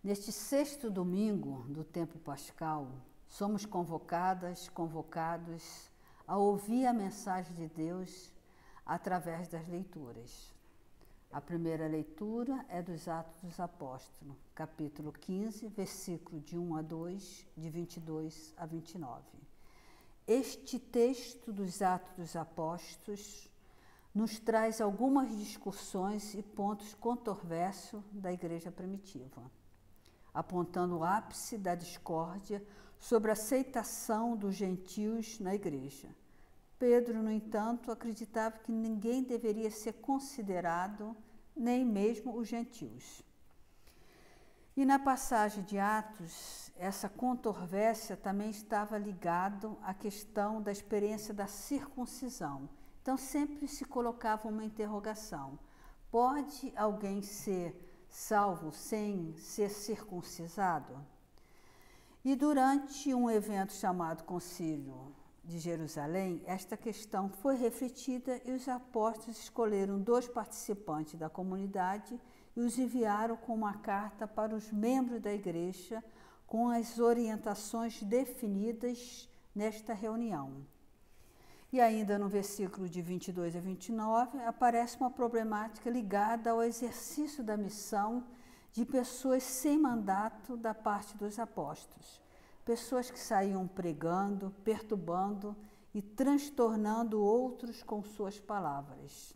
Neste sexto domingo do tempo pascal, somos convocados a ouvir a mensagem de Deus através das leituras. A primeira leitura é dos Atos dos Apóstolos, capítulo 15, versículo de 1 a 2, de 22 a 29. Este texto dos Atos dos Apóstolos nos traz algumas discussões e pontos controversos da igreja primitiva, apontando o ápice da discórdia sobre a aceitação dos gentios na igreja. Pedro, no entanto, acreditava que ninguém deveria ser considerado, nem mesmo os gentios. E na passagem de Atos, essa controvérsia também estava ligada à questão da experiência da circuncisão. Então sempre se colocava uma interrogação: pode alguém ser salvo sem ser circuncisado? E durante um evento chamado Concílio de Jerusalém, esta questão foi refletida e os apóstolos escolheram 2 participantes da comunidade e os enviaram com uma carta para os membros da igreja com as orientações definidas nesta reunião. E ainda no versículo de 22 a 29, aparece uma problemática ligada ao exercício da missão de pessoas sem mandato da parte dos apóstolos. Pessoas que saíam pregando, perturbando e transtornando outros com suas palavras.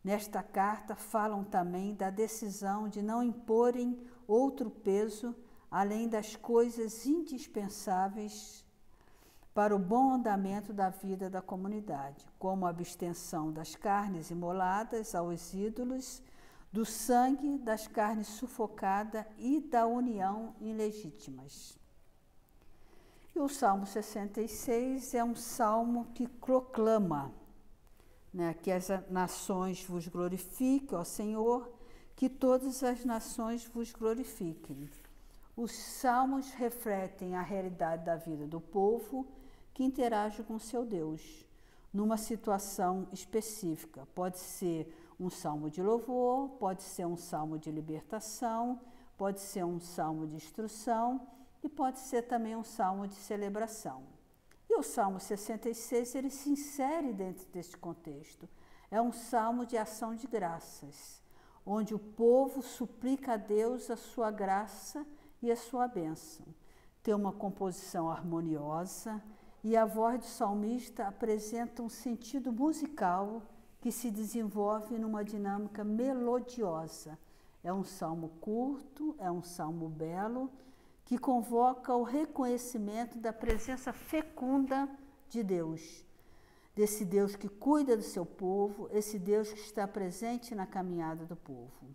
Nesta carta falam também da decisão de não imporem outro peso além das coisas indispensáveis para o bom andamento da vida da comunidade, como a abstenção das carnes imoladas aos ídolos, do sangue, das carnes sufocadas e da união ilegítimas. E o Salmo 66 é um salmo que proclama, que as nações vos glorifiquem, ó Senhor, que todas as nações vos glorifiquem. Os salmos refletem a realidade da vida do povo que interage com seu Deus, numa situação específica. Pode ser um salmo de louvor, pode ser um salmo de libertação, pode ser um salmo de instrução e pode ser também um salmo de celebração. E o Salmo 66, ele se insere dentro deste contexto. É um salmo de ação de graças, onde o povo suplica a Deus a sua graça e a sua bênção. Tem uma composição harmoniosa e a voz do salmista apresenta um sentido musical que se desenvolve numa dinâmica melodiosa. É um salmo curto, é um salmo belo, que convoca o reconhecimento da presença fecunda de Deus, desse Deus que cuida do seu povo, esse Deus que está presente na caminhada do povo.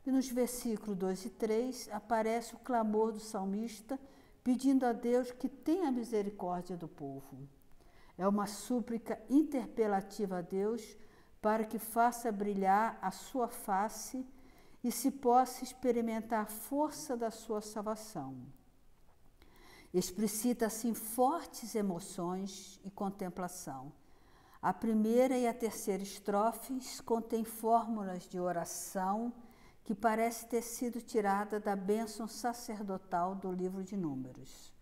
E nos versículos 2 e 3 aparece o clamor do salmista pedindo a Deus que tenha misericórdia do povo. É uma súplica interpelativa a Deus para que faça brilhar a sua face e se possa experimentar a força da sua salvação. Explicita assim fortes emoções e contemplação. A primeira e a terceira estrofes contêm fórmulas de oração que parece ter sido tirada da bênção sacerdotal do livro de Números.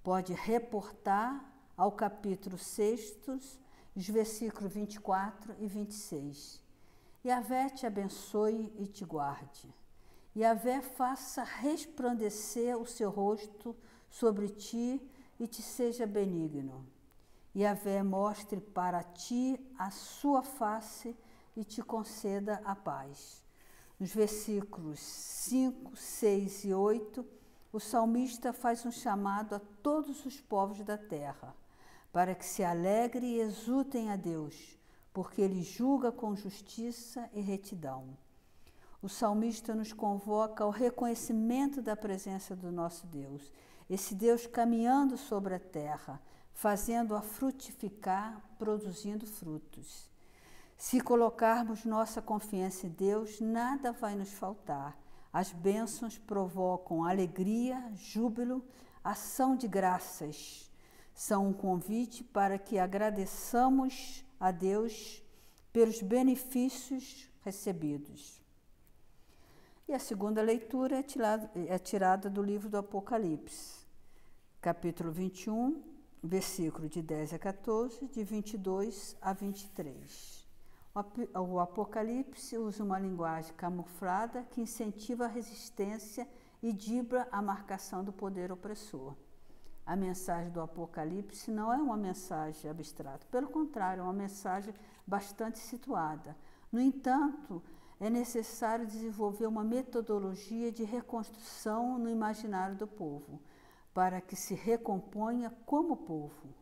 Pode reportar ao capítulo 6, os versículos 24 e 26. Yahvé te abençoe e te guarde. Yahvé faça resplandecer o seu rosto sobre ti e te seja benigno. Yahvé mostre para ti a sua face e te conceda a paz. Nos versículos 5, 6 e 8, o salmista faz um chamado a todos os povos da terra, para que se alegrem e exultem a Deus, porque ele julga com justiça e retidão. O salmista nos convoca ao reconhecimento da presença do nosso Deus, esse Deus caminhando sobre a terra, fazendo-a frutificar, produzindo frutos. Se colocarmos nossa confiança em Deus, nada vai nos faltar. As bênçãos provocam alegria, júbilo, ação de graças. São um convite para que agradeçamos a Deus pelos benefícios recebidos. E a segunda leitura é tirada do livro do Apocalipse, capítulo 21, versículo de 10 a 14, de 22 a 23. O Apocalipse usa uma linguagem camuflada que incentiva a resistência e dibra a marcação do poder opressor. A mensagem do Apocalipse não é uma mensagem abstrata, pelo contrário, é uma mensagem bastante situada. No entanto, é necessário desenvolver uma metodologia de reconstrução no imaginário do povo, para que se recomponha como povo.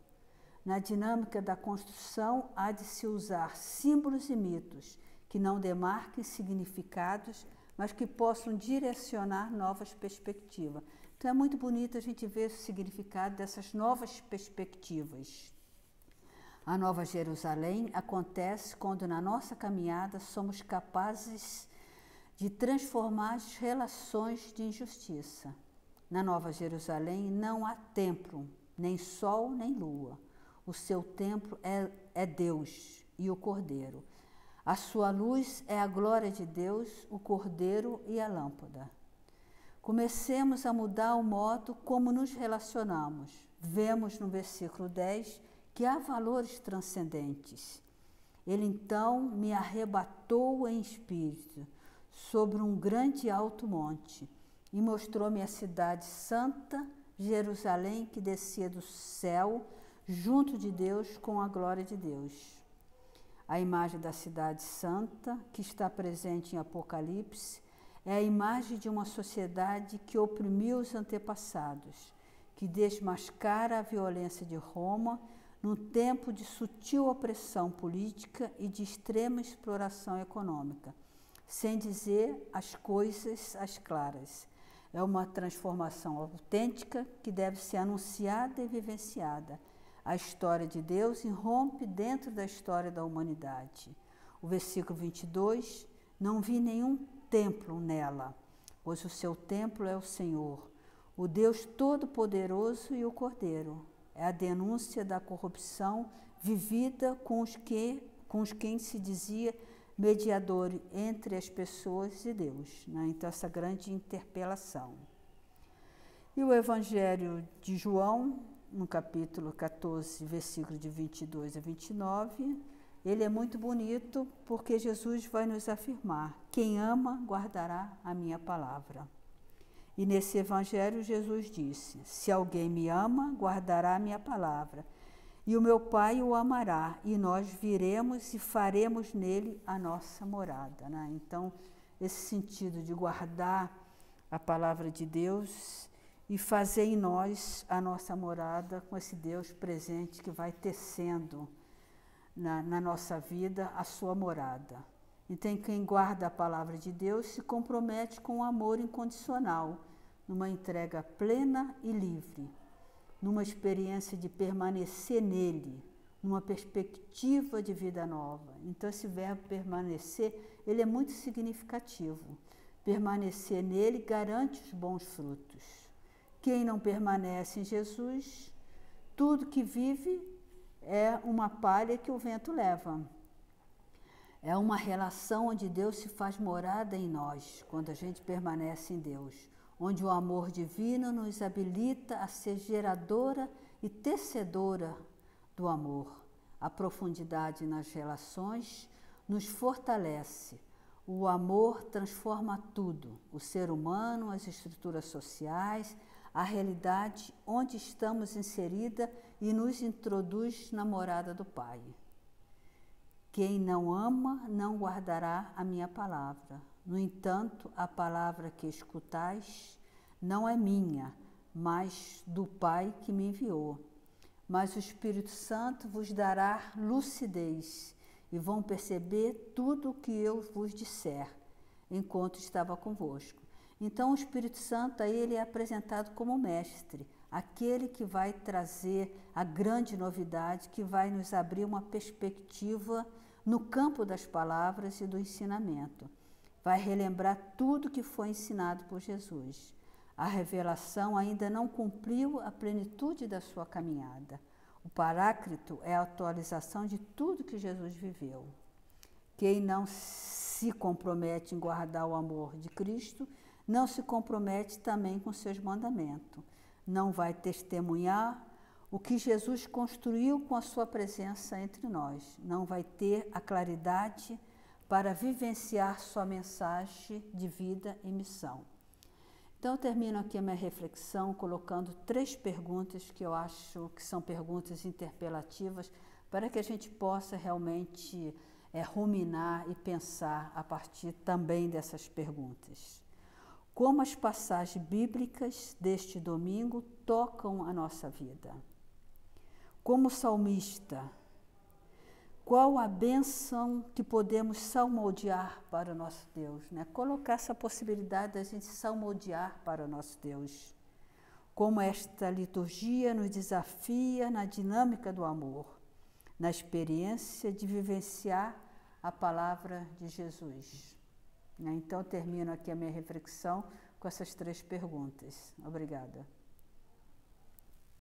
Na dinâmica da construção, há de se usar símbolos e mitos que não demarquem significados, mas que possam direcionar novas perspectivas. Então é muito bonito a gente ver o significado dessas novas perspectivas. A Nova Jerusalém acontece quando na nossa caminhada somos capazes de transformar as relações de injustiça. Na Nova Jerusalém não há templo, nem sol, nem lua. O seu templo é Deus e o Cordeiro. A sua luz é a glória de Deus, o Cordeiro e a lâmpada. Comecemos a mudar o modo como nos relacionamos. Vemos no versículo 10 que há valores transcendentes. Ele então me arrebatou em espírito sobre um grande alto monte e mostrou-me a cidade santa, Jerusalém, que descia do céu, junto de Deus com a glória de Deus. A imagem da cidade santa, que está presente em Apocalipse, é a imagem de uma sociedade que oprimiu os antepassados, que desmascara a violência de Roma num tempo de sutil opressão política e de extrema exploração econômica, sem dizer as coisas às claras. É uma transformação autêntica que deve ser anunciada e vivenciada. A história de Deus irrompe dentro da história da humanidade. O versículo 22, não vi nenhum templo nela, pois o seu templo é o Senhor, o Deus Todo-Poderoso e o Cordeiro. É a denúncia da corrupção vivida com os quem se dizia mediador entre as pessoas e Deus, né? Então, essa grande interpelação. E o Evangelho de João, no capítulo 14, versículo de 22 a 29, ele é muito bonito porque Jesus vai nos afirmar: quem ama guardará a minha palavra. E nesse evangelho Jesus disse: se alguém me ama, guardará a minha palavra, e o meu Pai o amará, e nós viremos e faremos nele a nossa morada, né? Então, esse sentido de guardar a palavra de Deus e fazer em nós a nossa morada com esse Deus presente que vai tecendo na nossa vida a sua morada. Então, quem guarda a palavra de Deus se compromete com o amor incondicional, numa entrega plena e livre, numa experiência de permanecer nele, numa perspectiva de vida nova. Então, esse verbo permanecer, ele é muito significativo. Permanecer nele garante os bons frutos. Quem não permanece em Jesus, tudo que vive é uma palha que o vento leva. É uma relação onde Deus se faz morada em nós, quando a gente permanece em Deus, onde o amor divino nos habilita a ser geradora e tecedora do amor. A profundidade nas relações nos fortalece. O amor transforma tudo, o ser humano, as estruturas sociais, a realidade onde estamos inserida e nos introduz na morada do Pai. Quem não ama não guardará a minha palavra. No entanto, a palavra que escutais não é minha, mas do Pai que me enviou. Mas o Espírito Santo vos dará lucidez e vão perceber tudo o que eu vos disser, enquanto estava convosco. Então, o Espírito Santo, aí ele é apresentado como mestre, aquele que vai trazer a grande novidade, que vai nos abrir uma perspectiva no campo das palavras e do ensinamento. Vai relembrar tudo que foi ensinado por Jesus. A revelação ainda não cumpriu a plenitude da sua caminhada. O Paráclito é a atualização de tudo que Jesus viveu. Quem não se compromete em guardar o amor de Cristo, não se compromete também com seus mandamentos. Não vai testemunhar o que Jesus construiu com a sua presença entre nós. Não vai ter a claridade para vivenciar sua mensagem de vida e missão. Então, eu termino aqui a minha reflexão colocando 3 perguntas que eu acho que são perguntas interpelativas para que a gente possa realmente ruminar e pensar a partir também dessas perguntas. Como as passagens bíblicas deste domingo tocam a nossa vida? Como salmista, qual a bênção que podemos salmodiar para o nosso Deus? Né? Colocar essa possibilidade da gente salmodiar para o nosso Deus. Como esta liturgia nos desafia na dinâmica do amor, na experiência de vivenciar a palavra de Jesus. Então, termino aqui a minha reflexão com essas 3 perguntas. Obrigada.